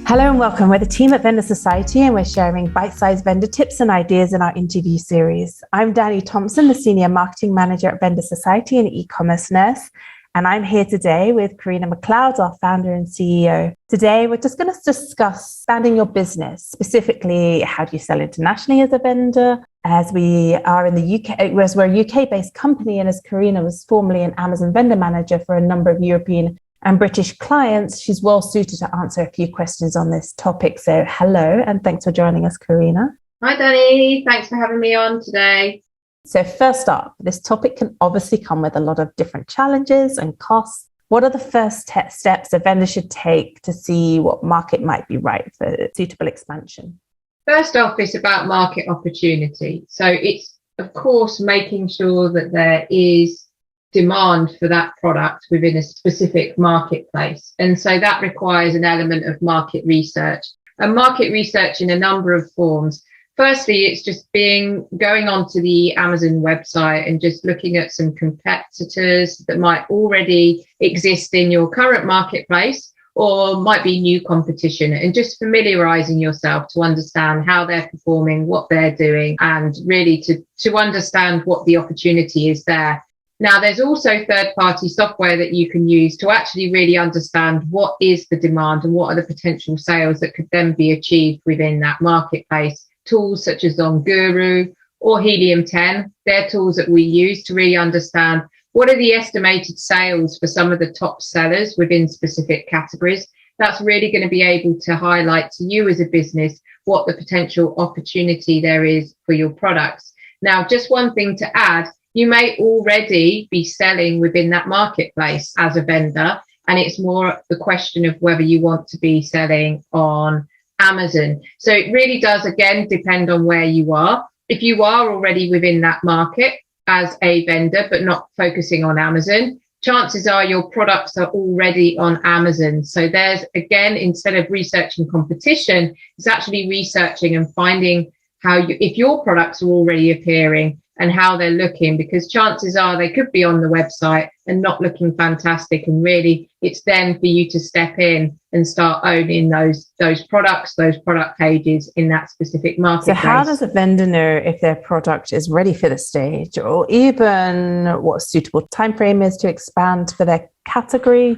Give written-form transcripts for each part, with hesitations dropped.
Hello and welcome. We're the team at Vendor Society and we're sharing bite-sized vendor tips and ideas in our interview series. I'm Dani Thompson, the Senior Marketing Manager at Vendor Society and eCommerce Nurse. And I'm here today with Carina McLeod, our founder and CEO. Today, we're just going to discuss expanding your business, specifically how do you sell internationally as a vendor, as we are in the UK, whereas we're a UK-based company, and as Carina was formerly an Amazon vendor manager for a number of European and British clients, she's well suited to answer a few questions on this topic. So hello, and thanks for joining us, Carina. Hi, Dani. Thanks for having me on today. So first up, this topic can obviously come with a lot of different challenges and costs. What are the first steps a vendor should take to see what market might be right for suitable expansion? First off, it's about market opportunity. So it's, of course, making sure that there is demand for that product within a specific marketplace. And so that requires an element of market research, and market research in a number of forms. Firstly, it's just going onto the Amazon website and just looking at some competitors that might already exist in your current marketplace or might be new competition, and just familiarizing yourself to understand how they're performing, what they're doing, and really to understand what the opportunity is there. Now, there's also third-party software that you can use to actually really understand what is the demand and what are the potential sales that could then be achieved within that marketplace. Tools such as OnGuru or Helium 10, they're tools that we use to really understand what are the estimated sales for some of the top sellers within specific categories. That's really going to be able to highlight to you as a business what the potential opportunity there is for your products. Now, just one thing to add, you may already be selling within that marketplace as a vendor, and it's more the question of whether you want to be selling on Amazon. So it really does, again, depend on where you are. If you are already within that market as a vendor, but not focusing on Amazon, chances are your products are already on Amazon. So there's, again, instead of researching competition, it's actually researching and finding if your products are already appearing and how they're looking, because chances are they could be on the website and not looking fantastic. And really, it's then for you to step in and start owning those products, those product pages in that specific marketplace. So how does a vendor know if their product is ready for the stage, or even what a suitable time frame is to expand for their category?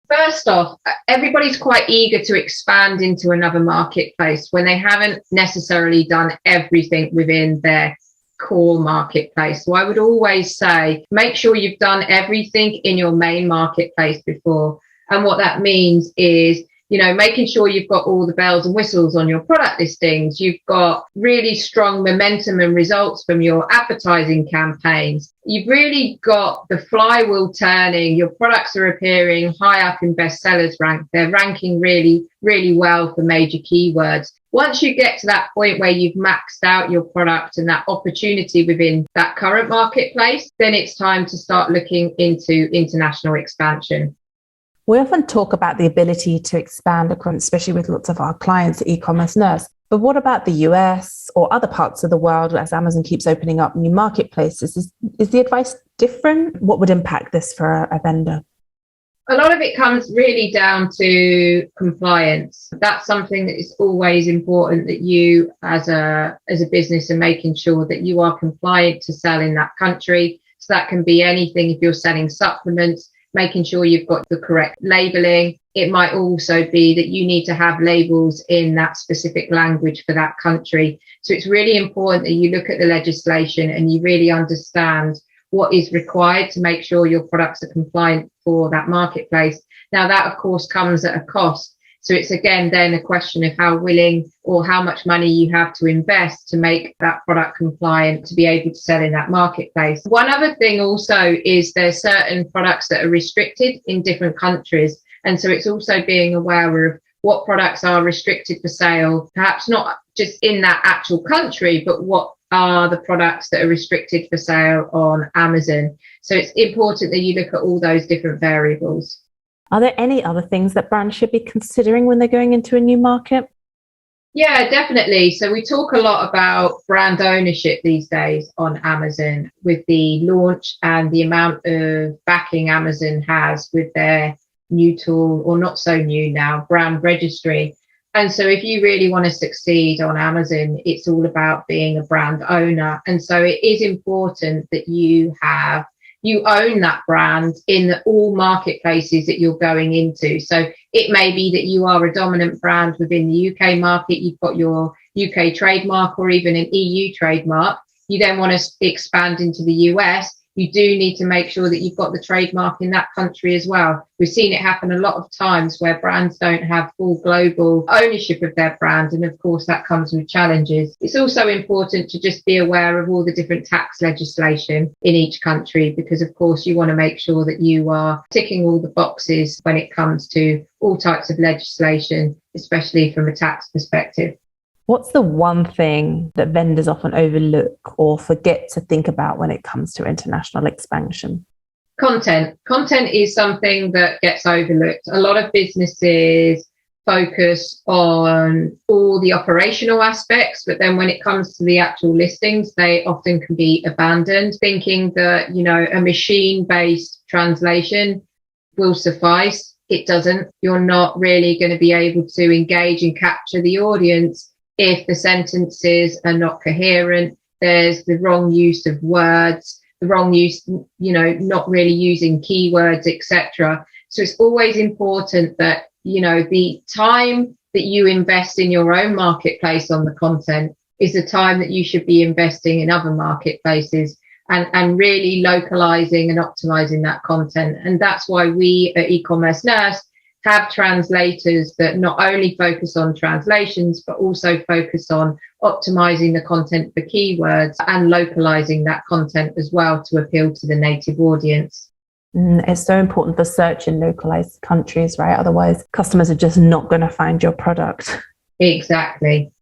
First off, everybody's quite eager to expand into another marketplace when they haven't necessarily done everything within their core marketplace. So I would always say, make sure you've done everything in your main marketplace before. And what that means is, making sure you've got all the bells and whistles on your product listings. You've got really strong momentum and results from your advertising campaigns. You've really got the flywheel turning. Your products are appearing high up in bestsellers rank. They're ranking really, really well for major keywords. Once you get to that point where you've maxed out your product and that opportunity within that current marketplace, then it's time to start looking into international expansion. We often talk about the ability to expand, especially with lots of our clients at eCommerce Nurse. But what about the US or other parts of the world as Amazon keeps opening up new marketplaces? Is the advice different? What would impact this for a vendor? A lot of it comes really down to compliance. That's something that is always important, that you as a business are making sure that you are compliant to sell in that country. So that can be anything. If you're selling supplements, making sure you've got the correct labeling. It might also be that you need to have labels in that specific language for that country. So it's really important that you look at the legislation and you really understand what is required to make sure your products are compliant for that marketplace. Now, that, of course, comes at a cost. So it's, again, then a question of how willing or how much money you have to invest to make that product compliant to be able to sell in that marketplace. One other thing also is there's certain products that are restricted in different countries. And so it's also being aware of what products are restricted for sale, perhaps not just in that actual country, but what are the products that are restricted for sale on Amazon. So it's important that you look at all those different variables. Are there any other things that brands should be considering when they're going into a new market? Yeah, definitely. So we talk a lot about brand ownership these days on Amazon with the launch and the amount of backing Amazon has with their new tool, or not so new now, brand registry. And so if you really want to succeed on Amazon, it's all about being a brand owner. And so it is important that you own that brand in all marketplaces that you're going into. So it may be that you are a dominant brand within the UK market, you've got your UK trademark or even an EU trademark. You then want to expand into the US. You do need to make sure that you've got the trademark in that country as well. We've seen it happen a lot of times where brands don't have full global ownership of their brand. And of course, that comes with challenges. It's also important to just be aware of all the different tax legislation in each country, because of course, you want to make sure that you are ticking all the boxes when it comes to all types of legislation, especially from a tax perspective. What's the one thing that vendors often overlook or forget to think about when it comes to international expansion? Content. Content is something that gets overlooked. A lot of businesses focus on all the operational aspects, but then when it comes to the actual listings, they often can be abandoned, thinking that, a machine-based translation will suffice. It doesn't. You're not really going to be able to engage and capture the audience if the sentences are not coherent. There's the wrong use of words, the wrong use, not really using keywords, etc. So it's always important that, the time that you invest in your own marketplace on the content is the time that you should be investing in other marketplaces and really localizing and optimizing that content. And that's why we at eCommerce Nurse have translators that not only focus on translations, but also focus on optimizing the content for keywords and localizing that content as well to appeal to the native audience. It's so important for search in localized countries, right? Otherwise, customers are just not going to find your product. Exactly.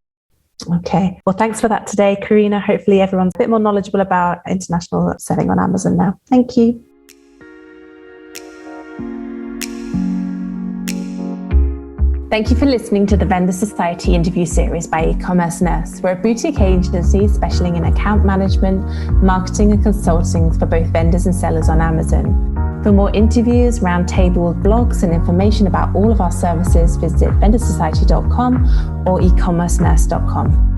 Okay. Well, thanks for that today, Carina. Hopefully everyone's a bit more knowledgeable about international selling on Amazon now. Thank you. Thank you for listening to the Vendor Society interview series by eCommerce Nurse. We're a boutique agency specializing in account management, marketing and consulting for both vendors and sellers on Amazon. For more interviews, roundtables, blogs and information about all of our services, visit vendorsociety.com or ecommercenurse.com.